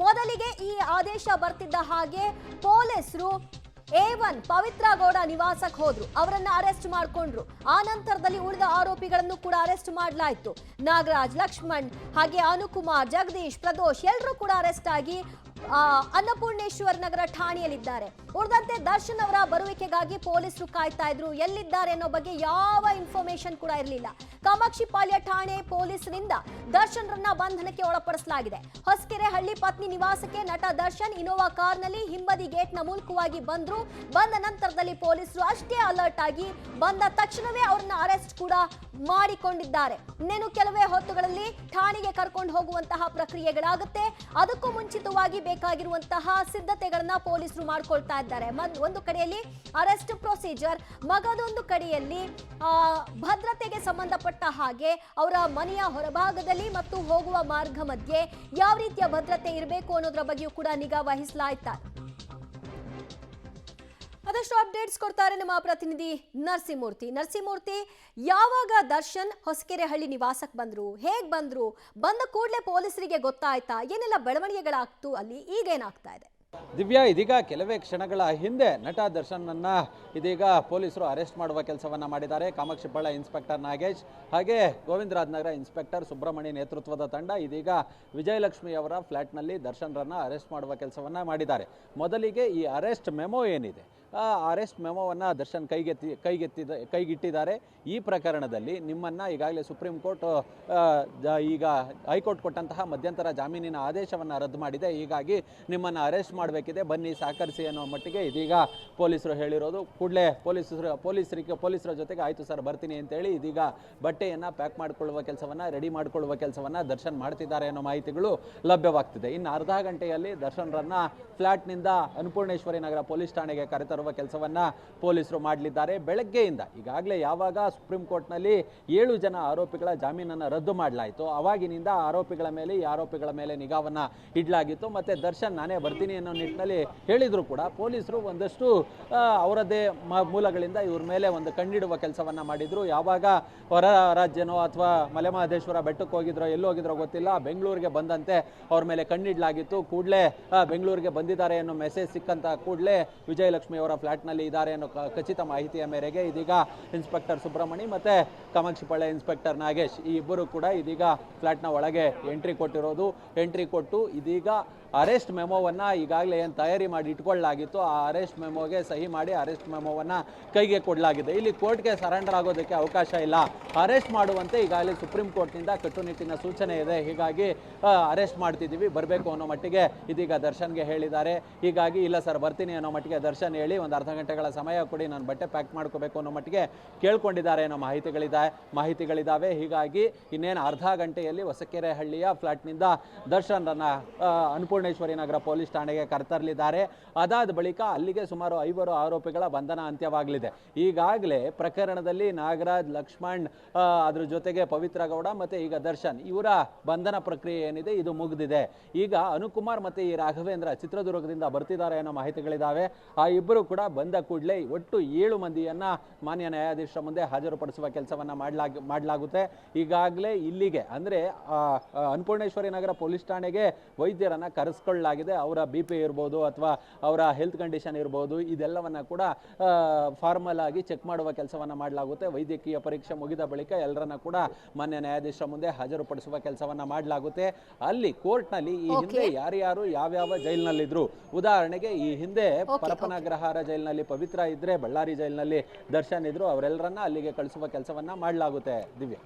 ಮೊದಲಿಗೆ ಈ ಆದೇಶ ಬರ್ತಿದ್ದ ಹಾಗೆ ಪೊಲೀಸರು A1 ಪವಿತ್ರ ಗೌಡ ನಿವಾಸಕ್ಕೆ ಹೋದ್ರು, ಅವರನ್ನ ಅರೆಸ್ಟ್ ಮಾಡ್ಕೊಂಡ್ರು. ಆ ನಂತರದಲ್ಲಿ ಉಳಿದ ಆರೋಪಿಗಳನ್ನು ಕೂಡ ಅರೆಸ್ಟ್ ಮಾಡಲಾಯಿತು. ನಾಗರಾಜ್, ಲಕ್ಷ್ಮಣ್, ಹಾಗೆ ಅನುಕುಮಾರ್, ಜಗದೀಶ್, ಪ್ರದೋಷ್ ಎಲ್ಲರೂ ಕೂಡ ಅರೆಸ್ಟ್ ಆಗಿ ಅನ್ನಪೂರ್ಣೇಶ್ವರ ನಗರ ಠಾಣೆಯಲ್ಲಿದ್ದಾರೆ. ಉಳಿದಂತೆ ದರ್ಶನ್ ಅವರ ಬರುವಿಕೆಗಾಗಿ ಪೊಲೀಸರು ಕಾಯ್ತಾ ಇದ್ರು. ಎಲ್ಲಿದ್ದಾರೆ ಅನ್ನೋ ಬಗ್ಗೆ ಯಾವ ಇನ್ಫಾರ್ಮೇಶನ್ ಕೂಡ ಇರಲಿಲ್ಲ. ಕಾಮಾಕ್ಷಿಪಾಳ್ಯ ಠಾಣೆ ಪೊಲೀಸರಿಂದ ದರ್ಶನ್ ರನ್ನ ಬಂಧನಕ್ಕೆ ಒಳಪಡಿಸಲಾಗಿದೆ. ಹೊಸಕೆರೆ ಹಳ್ಳಿ ಪತ್ನಿ ನಿವಾಸಕ್ಕೆ ನಟ ದರ್ಶನ್ ಇನೋವಾ ಕಾರ್ನಲ್ಲಿ ಹಿಂಬದಿ ಗೇಟ್ನ ಮೂಲಕವಾಗಿ ಬಂದ್ರು. ಬಂದ ನಂತರದಲ್ಲಿ ಪೊಲೀಸರು ಅಷ್ಟೇ ಅಲರ್ಟ್ ಆಗಿ ಬಂದ ತಕ್ಷಣವೇ ಅವರನ್ನ ಅರೆಸ್ಟ್ ಕೂಡ ಮಾಡಿಕೊಂಡಿದ್ದಾರೆ. ಇನ್ನೇನು ಕೆಲವೇ ಹೊತ್ತುಗಳಲ್ಲಿ ಠಾಣೆಗೆ ಕರ್ಕೊಂಡು ಹೋಗುವಂತಹ ಪ್ರಕ್ರಿಯೆಗಳಾಗುತ್ತೆ. ಅದಕ್ಕೂ ಮುಂಚಿತವಾಗಿ ಬೇಕಾಗಿರುವಂತಹ ಸಿದ್ಧತೆಗಳನ್ನ ಪೊಲೀಸರು ಮಾಡ್ಕೊಳ್ತಾ ಇದ್ದಾರೆ. ಒಂದು ಕಡೆಯಲ್ಲಿ ಅರೆಸ್ಟ್ ಪ್ರೊಸೀಜರ್, ಮಗದೊಂದು ಕಡೆಯಲ್ಲಿ ಭದ್ರತೆಗೆ ಸಂಬಂಧಪಟ್ಟ ಹಾಗೆ ಅವರ ಮನೆಯ ಹೊರಭಾಗದಲ್ಲಿ ಮತ್ತು ಹೋಗುವ ಮಾರ್ಗ ಮಧ್ಯೆ ಯಾವ ರೀತಿಯ ಭದ್ರತೆ ಇರಬೇಕು ಅನ್ನೋದ್ರ ಬಗ್ಗೆಯೂ ಕೂಡ ನಿಗಾ ವಹಿಸಲಾಯ್ತಾ. ಅದಷ್ಟು ಅಪ್ಡೇಟ್ಸ್ ಕೊಡ್ತಾರೆ ನಮ್ಮ ಪ್ರತಿನಿಧಿ ನರಸಿಂಹಮೂರ್ತಿ. ಯಾವಾಗ ದರ್ಶನ್ ಹೊಸಕೆರೆ ಹಳ್ಳಿ ನಿವಾಸಕ್ಕೆ ಬಂದ್ರು, ಹೇಗ್ ಬಂದ್ರು, ಬಂದ ಕೂಡಲೇ ಪೊಲೀಸರಿಗೆ ಗೊತ್ತಾಯ್ತಾ, ಏನೆಲ್ಲ ಬೆಳವಣಿಗೆಗಳಾಗ್ತು ಅಲ್ಲಿ, ಈಗ ಏನಾಗ್ತಾ ಇದೆ? ದಿವ್ಯಾ, ಇದೀಗ ಕೆಲವೇ ಕ್ಷಣಗಳ ಹಿಂದೆ ನಟ ದರ್ಶನ್ನನ್ನ ಇದೀಗ ಪೊಲೀಸರು ಅರೆಸ್ಟ್ ಮಾಡುವ ಕೆಲಸವನ್ನ ಮಾಡಿದ್ದಾರೆ. ಕಾಮಾಕ್ಷಿಪಾಳ್ಯ ಇನ್ಸ್ಪೆಕ್ಟರ್ ನಾಗೇಶ್ ಹಾಗೆ ಗೋವಿಂದರಾಜನಗರ ಇನ್ಸ್ಪೆಕ್ಟರ್ ಸುಬ್ರಹ್ಮಣ್ಯ ನೇತೃತ್ವದ ತಂಡ ಇದೀಗ ವಿಜಯಲಕ್ಷ್ಮಿ ಅವರ ಫ್ಲಾಟ್ನಲ್ಲಿ ದರ್ಶನ್ರನ್ನ ಅರೆಸ್ಟ್ ಮಾಡುವ ಕೆಲಸವನ್ನ ಮಾಡಿದ್ದಾರೆ. ಮೊದಲಿಗೆ ಈ ಅರೆಸ್ಟ್ ಮೆಮೊ ಏನಿದೆ, ಆ ಅರೆಸ್ಟ್ ಮೆಮೊವನ್ನು ದರ್ಶನ್ ಕೈಗಿಟ್ಟಿದ್ದಾರೆ. ಈ ಪ್ರಕರಣದಲ್ಲಿ ನಿಮ್ಮನ್ನು ಈಗಾಗಲೇ ಸುಪ್ರೀಂ ಕೋರ್ಟ್ ಈಗ ಹೈಕೋರ್ಟ್ ಕೊಟ್ಟಂತಹ ಮಧ್ಯಂತರ ಜಾಮೀನಿನ ಆದೇಶವನ್ನು ರದ್ದು ಮಾಡಿದೆ. ಹೀಗಾಗಿ ನಿಮ್ಮನ್ನು ಅರೆಸ್ಟ್ ಮಾಡಬೇಕಿದೆ, ಬನ್ನಿ ಸಹಕರಿಸಿ ಅನ್ನೋ ಮಟ್ಟಿಗೆ ಇದೀಗ ಪೊಲೀಸರು ಹೇಳಿರೋದು. ಕೂಡಲೇ ಪೊಲೀಸರ ಜೊತೆಗೆ ಆಯಿತು ಸರ್ ಬರ್ತೀನಿ ಅಂತೇಳಿ ಇದೀಗ ಬಟ್ಟೆಯನ್ನು ಪ್ಯಾಕ್ ಮಾಡಿಕೊಳ್ಳುವ ಕೆಲಸವನ್ನು, ರೆಡಿ ಮಾಡಿಕೊಳ್ಳುವ ಕೆಲಸವನ್ನು ದರ್ಶನ್ ಮಾಡ್ತಿದ್ದಾರೆ ಅನ್ನೋ ಮಾಹಿತಿಗಳು ಲಭ್ಯವಾಗ್ತಿದೆ. ಇನ್ನು ಅರ್ಧ ಗಂಟೆಯಲ್ಲಿ ದರ್ಶನ್ರನ್ನ ಫ್ಲಾಟ್ನಿಂದ ಅನ್ನಪೂರ್ಣೇಶ್ವರಿ ನಗರ ಪೊಲೀಸ್ ಠಾಣೆಗೆ ಕರೆತರುವ ಕೆಲಸವನ್ನ ಪೊಲೀಸರು ಮಾಡಲಿದ್ದಾರೆ. ಬೆಳಗ್ಗೆಯಿಂದ ಈಗಾಗಲೇ ಯಾವಾಗ ಸುಪ್ರೀಂ ಕೋರ್ಟ್ನಲ್ಲಿ 7 ಜನ ಆರೋಪಿಗಳ ಜಾಮೀನನ್ನು ರದ್ದು ಮಾಡಲಾಯಿತು, ಅವಾಗಿನಿಂದ ಈ ಆರೋಪಿಗಳ ಮೇಲೆ ನಿಗಾವನ್ನ ಇಡಲಾಗಿತ್ತು. ಮತ್ತೆ ದರ್ಶನ್ ನಾನೇ ಬರ್ತೀನಿ ಅನ್ನೋ ನಿಟ್ಟಿನಲ್ಲಿ ಹೇಳಿದ್ರು ಕೂಡ ಪೊಲೀಸರು ಒಂದಷ್ಟು ಅವರದ್ದೇ ಮೂಲಗಳಿಂದ ಇವ್ರ ಮೇಲೆ ಒಂದು ಕಣ್ಣಿಡುವ ಕೆಲಸವನ್ನ ಮಾಡಿದ್ರು. ಯಾವಾಗ ಹೊರ ರಾಜ್ಯನೋ ಅಥವಾ ಮಲೆಮಹದೇಶ್ವರ ಬೆಟ್ಟಕ್ಕೆ ಹೋಗಿದ್ರೋ ಎಲ್ಲೋಗಿದ್ರೋ ಗೊತ್ತಿಲ್ಲ, ಬೆಂಗಳೂರಿಗೆ ಬಂದಂತೆ ಅವ್ರ ಮೇಲೆ ಕಣ್ಣಿಡ್ಲಾಗಿತ್ತು. ಕೂಡಲೇ ಬೆಂಗಳೂರಿಗೆ ಬಂದಿದ್ದಾರೆ ಅನ್ನೋ ಮೆಸೇಜ್ ಸಿಕ್ಕಂತ ಕೂಡಲೇ ವಿಜಯಲಕ್ಷ್ಮಿ ಅವರ ಫ್ಲಾಟ್ನಲ್ಲಿ ಇದ್ದಾರೆ ಅನ್ನೋ ಖಚಿತ ಮಾಹಿತಿಯ ಮೇರೆಗೆ ಇದೀಗ ಇನ್ಸ್ಪೆಕ್ಟರ್ ಸುಬ್ರಹ್ಮಣಿ ಮತ್ತೆ ಕಾಮಾಕ್ಷಿಪಾಳ್ಯ ಇನ್ಸ್ಪೆಕ್ಟರ್ ನಾಗೇಶ್ ಈ ಇಬ್ಬರು ಕೂಡ ಇದೀಗ ಫ್ಲಾಟ್ನ ಒಳಗೆ ಎಂಟ್ರಿ ಕೊಟ್ಟು ಇದೀಗ ಅರೆಸ್ಟ್ ಮೆಮೋವನ್ನು ಈಗಾಗಲೇ ಏನು ತಯಾರಿ ಮಾಡಿ ಇಟ್ಕೊಳ್ಳಲಾಗಿತ್ತು, ಆ ಅರೆಸ್ಟ್ ಮೆಮೋಗೆ ಸಹಿ ಮಾಡಿ ಅರೆಸ್ಟ್ ಮೆಮೋವನ್ನು ಕೈಗೆ ಕೊಡಲಾಗಿದೆ. ಇಲ್ಲಿ ಕೋರ್ಟ್ಗೆ ಸರೆಂಡರ್ ಆಗೋದಕ್ಕೆ ಅವಕಾಶ ಇಲ್ಲ, ಅರೆಸ್ಟ್ ಮಾಡುವಂತೆ ಈಗಾಗಲೇ ಸುಪ್ರೀಂ ಕೋರ್ಟ್ನಿಂದ ಕಟ್ಟುನಿಟ್ಟಿನ ಸೂಚನೆ ಇದೆ. ಹೀಗಾಗಿ ಅರೆಸ್ಟ್ ಮಾಡ್ತಿದ್ದೀವಿ, ಬರಬೇಕು ಅನ್ನೋ ಮಟ್ಟಿಗೆ ಇದೀಗ ದರ್ಶನ್ಗೆ ಹೇಳಿದ್ದಾರೆ. ಹೀಗಾಗಿ ಇಲ್ಲ ಸರ್ ಬರ್ತೀನಿ ಅನ್ನೋ ಮಟ್ಟಿಗೆ ದರ್ಶನ್ ಹೇಳಿ ಒಂದು ಅರ್ಧ ಗಂಟೆಗಳ ಸಮಯ ಕೊಡಿ, ನಾನು ಬಟ್ಟೆ ಪ್ಯಾಕ್ ಮಾಡ್ಕೋಬೇಕು ಅನ್ನೋ ಮಟ್ಟಿಗೆ ಕೇಳ್ಕೊಂಡಿದ್ದಾರೆ ಅನ್ನೋ ಮಾಹಿತಿಗಳಿದ್ದಾವೆ. ಹೀಗಾಗಿ ಇನ್ನೇನು ಅರ್ಧ ಗಂಟೆಯಲ್ಲಿ ಹೊಸಕೆರೆ ಹಳ್ಳಿಯ ಫ್ಲಾಟ್ನಿಂದ ದರ್ಶನ್ರನ್ನ ಅನ್ನಪೂರ್ಣೇಶ್ವರಿ ನಗರ ಪೊಲೀಸ್ ಠಾಣೆಗೆ ಕರೆತರಲಿದ್ದಾರೆ. ಅದಾದ ಬಳಿಕ ಅಲ್ಲಿಗೆ ಸುಮಾರು 5 ಆರೋಪಿಗಳ ಬಂಧನ ಅಂತ್ಯವಾಗಲಿದೆ. ಈಗಾಗಲೇ ಪ್ರಕರಣದಲ್ಲಿ ನಾಗರಾಜ್, ಲಕ್ಷ್ಮಣ್, ಅದ್ರ ಜೊತೆಗೆ ಪವಿತ್ರ ಗೌಡ ಮತ್ತೆ ಈಗ ದರ್ಶನ್ ಇವರ ಬಂಧನ ಪ್ರಕ್ರಿಯೆ ಏನಿದೆ ಇದು ಮುಗಿದಿದೆ. ಈಗ ಅನುಕುಮಾರ್ ಮತ್ತೆ ಈ ರಾಘವೇಂದ್ರ ಚಿತ್ರದುರ್ಗದಿಂದ ಬರ್ತಿದ್ದಾರೆ ಅನ್ನೋ ಮಾಹಿತಿಗಳಿದ್ದಾವೆ. ಆ ಇಬ್ಬರು ಕೂಡ ಬಂದ ಕೂಡಲೇ ಒಟ್ಟು 7 ಮಂದಿಯನ್ನ ಮಾನ್ಯ ನ್ಯಾಯಾಧೀಶರ ಮುಂದೆ ಹಾಜರುಪಡಿಸುವ ಕೆಲಸವನ್ನ ಮಾಡಲಾಗುತ್ತೆ. ಈಗಾಗಲೇ ಇಲ್ಲಿಗೆ ಅಂದ್ರೆ ಅನ್ನಪೂರ್ಣೇಶ್ವರಿ ನಗರ ಪೊಲೀಸ್ ಠಾಣೆಗೆ ವೈದ್ಯರನ್ನ ಕರೆಸ್ಕೊಳ್ಳಲಾಗಿದೆ. ಅವರ BP ಇರ್ಬೋದು ಅಥವಾ ಅವರ ಹೆಲ್ತ್ ಕಂಡೀಷನ್ ಇರ್ಬೋದು, ಇದೆಲ್ಲವನ್ನ ಕೂಡ ಫಾರ್ಮಲ್ ಆಗಿ ಚೆಕ್ ಮಾಡುವ ಕೆಲಸವನ್ನ ಮಾಡಲಾಗುತ್ತೆ. ವೈದ್ಯಕೀಯ ಪರೀಕ್ಷೆ ಮುಗಿದ ಬಳಿಕ ಎಲ್ಲರನ್ನ ಕೂಡ ಮಾನ್ಯ ನ್ಯಾಯಾಧೀಶರ ಮುಂದೆ ಹಾಜರುಪಡಿಸುವ ಕೆಲಸವನ್ನ ಮಾಡಲಾಗುತ್ತೆ. ಅಲ್ಲಿ ಕೋರ್ಟ್ನಲ್ಲಿ ಈ ಹಿಂದೆ ಯಾರ್ಯಾರು ಯಾವ್ಯಾವ ಜೈಲಿನಲ್ಲಿದ್ರು, ಉದಾಹರಣೆಗೆ ಈ ಹಿಂದೆ ಪರಪನಗ್ರಹಾರ ಜೈಲಿನಲ್ಲಿ ಪವಿತ್ರ ಇದ್ರೆ, ಬಳ್ಳಾರಿ ಜೈಲಿನಲ್ಲಿ ದರ್ಶನ್ ಇದ್ರು, ಅವರೆಲ್ಲರನ್ನ ಅಲ್ಲಿಗೆ ಕಳಿಸುವ ಕೆಲಸವನ್ನ ಮಾಡಲಾಗುತ್ತೆ. ದಿವ್ಯಾ.